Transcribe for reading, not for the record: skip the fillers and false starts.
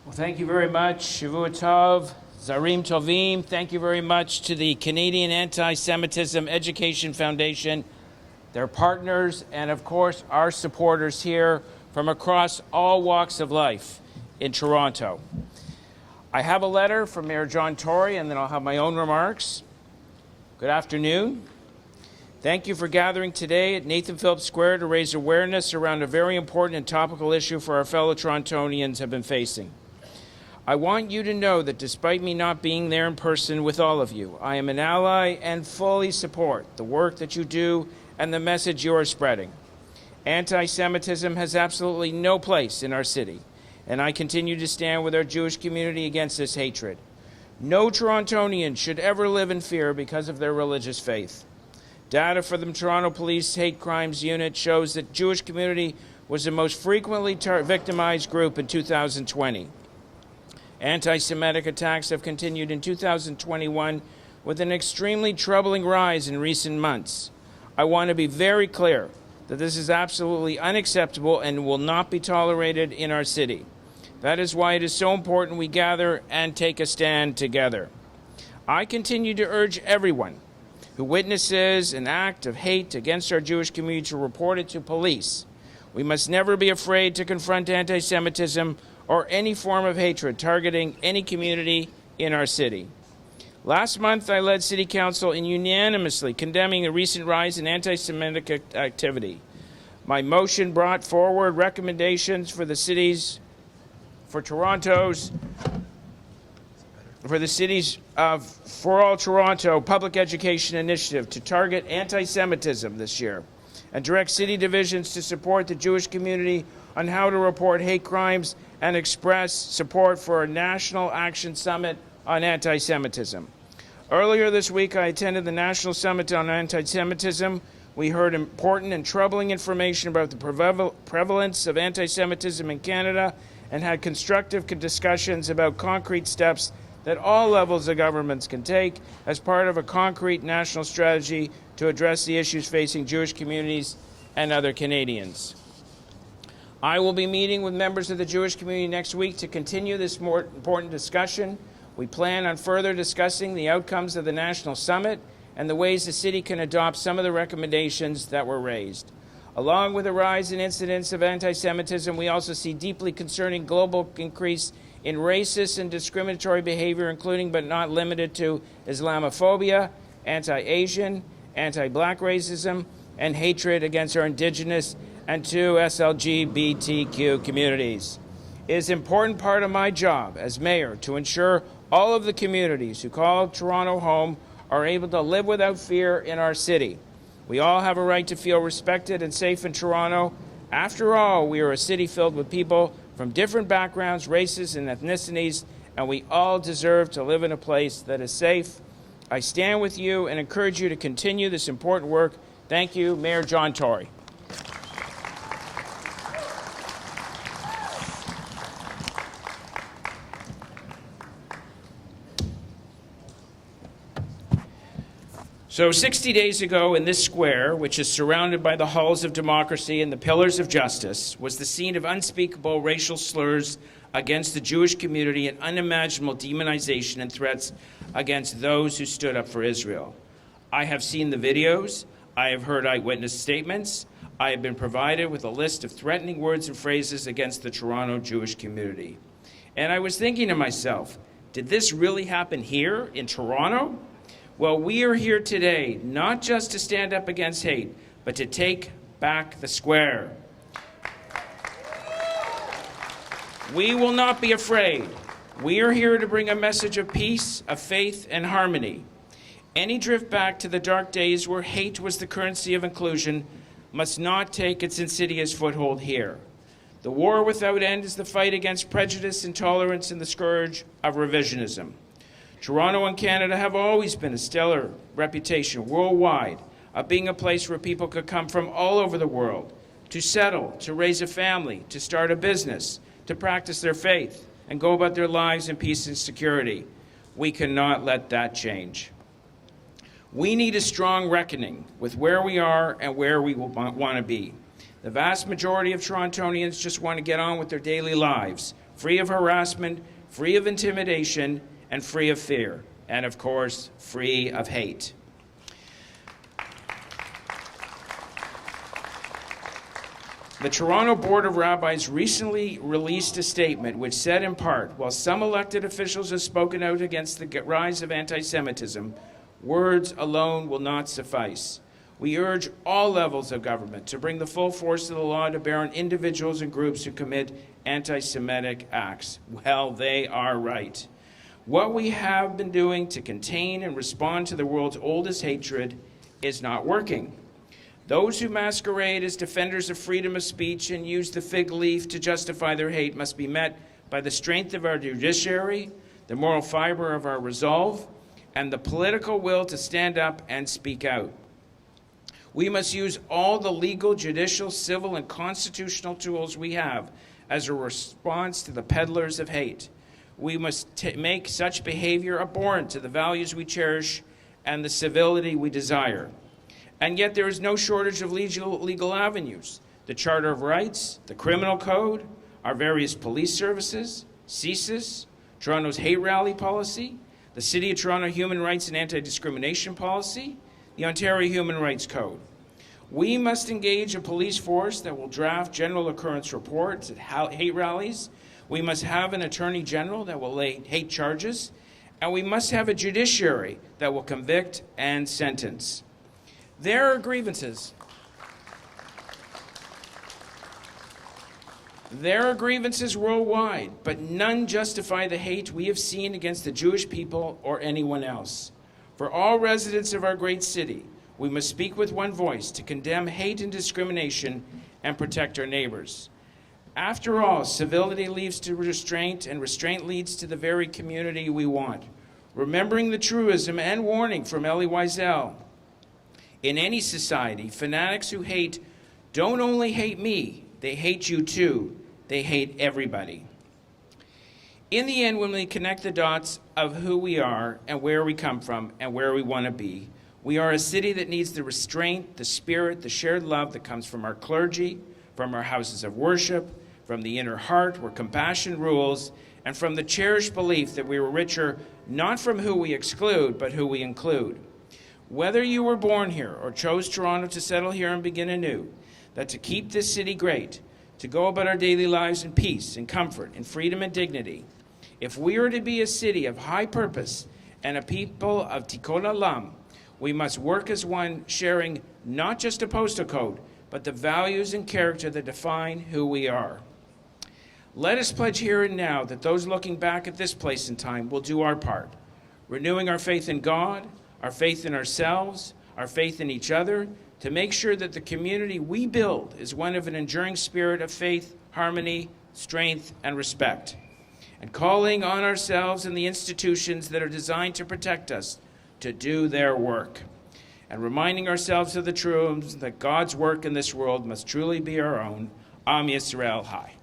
Well, thank you very much, Shavua Tov, Zarim Tovim. Thank you very much to the Canadian Anti-Semitism Education Foundation, their partners, and of course, our supporters here from across all walks of life in Toronto. I have a letter from Mayor John Tory, and then I'll have my own remarks. Good afternoon. Thank you for gathering today at Nathan Phillips Square to raise awareness around a very important and topical issue for our fellow Torontonians have been facing. I want you to know that despite me not being there in person with all of you, I am an ally and fully support the work that you do and the message you are spreading. Anti-Semitism has absolutely no place in our city, and I continue to stand with our Jewish community against this hatred. No Torontonian should ever live in fear because of their religious faith. Data for the Toronto Police Hate Crimes Unit shows that Jewish community was the most frequently victimized group in 2020. Anti-Semitic attacks have continued in 2021 with an extremely troubling rise in recent months. I want to be very clear that this is absolutely unacceptable and will not be tolerated in our city. That is why it is so important we gather and take a stand together. I continue to urge everyone who witnesses an act of hate against our Jewish community to report it to police. We must never be afraid to confront anti-Semitism or any form of hatred targeting any community in our city. Last month, I led City Council in unanimously condemning the recent rise in anti-Semitic activity. My motion brought forward recommendations for the cities For All Toronto Public Education Initiative to target anti-Semitism this year and direct city divisions to support the Jewish community on how to report hate crimes and express support for a National Action Summit on Anti-Semitism. Earlier this week, I attended the National Summit on Anti-Semitism. We heard important and troubling information about the prevalence of anti-Semitism in Canada and had constructive discussions about concrete steps that all levels of governments can take as part of a concrete national strategy to address the issues facing Jewish communities and other Canadians. I will be meeting with members of the Jewish community next week to continue this more important discussion. We plan on further discussing the outcomes of the National Summit and the ways the city can adopt some of the recommendations that were raised. Along with the rise in incidents of anti-Semitism, we also see deeply concerning global increase in racist and discriminatory behavior, including but not limited to Islamophobia, anti-Asian, anti-Black racism, and hatred against our Indigenous and two SLGBTQ communities. It is an important part of my job as mayor to ensure all of the communities who call Toronto home are able to live without fear in our city. We all have a right to feel respected and safe in Toronto. After all, we are a city filled with people from different backgrounds, races, and ethnicities, and we all deserve to live in a place that is safe. I stand with you and encourage you to continue this important work. Thank you, Mayor John Tory. So 60 days ago in this square, which is surrounded by the halls of democracy and the pillars of justice, was the scene of unspeakable racial slurs against the Jewish community and unimaginable demonization and threats against those who stood up for Israel. I have seen the videos. I have heard eyewitness statements. I have been provided with a list of threatening words and phrases against the Toronto Jewish community. And I was thinking to myself, did this really happen here in Toronto? Well, we are here today not just to stand up against hate, but to take back the square. We will not be afraid. We are here to bring a message of peace, of faith, and harmony. Any drift back to the dark days where hate was the currency of inclusion must not take its insidious foothold here. The war without end is the fight against prejudice, intolerance, and the scourge of revisionism. Toronto and Canada have always been a stellar reputation worldwide of being a place where people could come from all over the world to settle, to raise a family, to start a business, to practice their faith, and go about their lives in peace and security. We cannot let that change. We need a strong reckoning with where we are and where we want to be. The vast majority of Torontonians just want to get on with their daily lives, free of harassment, free of intimidation, and free of fear, and of course, free of hate. The Toronto Board of Rabbis recently released a statement which said in part, while some elected officials have spoken out against the rise of anti-Semitism, words alone will not suffice. We urge all levels of government to bring the full force of the law to bear on individuals and groups who commit anti-Semitic acts. Well, they are right. What we have been doing to contain and respond to the world's oldest hatred is not working. Those who masquerade as defenders of freedom of speech and use the fig leaf to justify their hate must be met by the strength of our judiciary, the moral fiber of our resolve, and the political will to stand up and speak out. We must use all the legal, judicial, civil, and constitutional tools we have as a response to the peddlers of hate. We must make such behavior abhorrent to the values we cherish and the civility we desire. And yet there is no shortage of legal avenues. The Charter of Rights, the Criminal Code, our various police services, CSIS, Toronto's hate rally policy, the City of Toronto Human Rights and Anti-Discrimination Policy, the Ontario Human Rights Code. We must engage a police force that will draft general occurrence reports at hate rallies. We must have an attorney general that will lay hate charges. And we must have a judiciary that will convict and sentence. There are grievances. There are grievances worldwide, but none justify the hate we have seen against the Jewish people or anyone else. For all residents of our great city, we must speak with one voice to condemn hate and discrimination and protect our neighbors. After all, civility leads to restraint, and restraint leads to the very community we want. Remembering the truism and warning from Elie Wiesel, in any society, fanatics who hate don't only hate me, they hate you too. They hate everybody. In the end, when we connect the dots of who we are and where we come from and where we want to be, we are a city that needs the restraint, the spirit, the shared love that comes from our clergy, from our houses of worship, from the inner heart where compassion rules, and from the cherished belief that we are richer not from who we exclude, but who we include. Whether you were born here or chose Toronto to settle here and begin anew, that to keep this city great, to go about our daily lives in peace and comfort and freedom and dignity, if we are to be a city of high purpose and a people of Tikkun Olam, we must work as one, sharing not just a postal code, but the values and character that define who we are. Let us pledge here and now that those looking back at this place and time will do our part, renewing our faith in God, our faith in ourselves, our faith in each other, to make sure that the community we build is one of an enduring spirit of faith, harmony, strength, and respect. And calling on ourselves and the institutions that are designed to protect us to do their work. And reminding ourselves of the truths that God's work in this world must truly be our own. Am Yisrael Chai.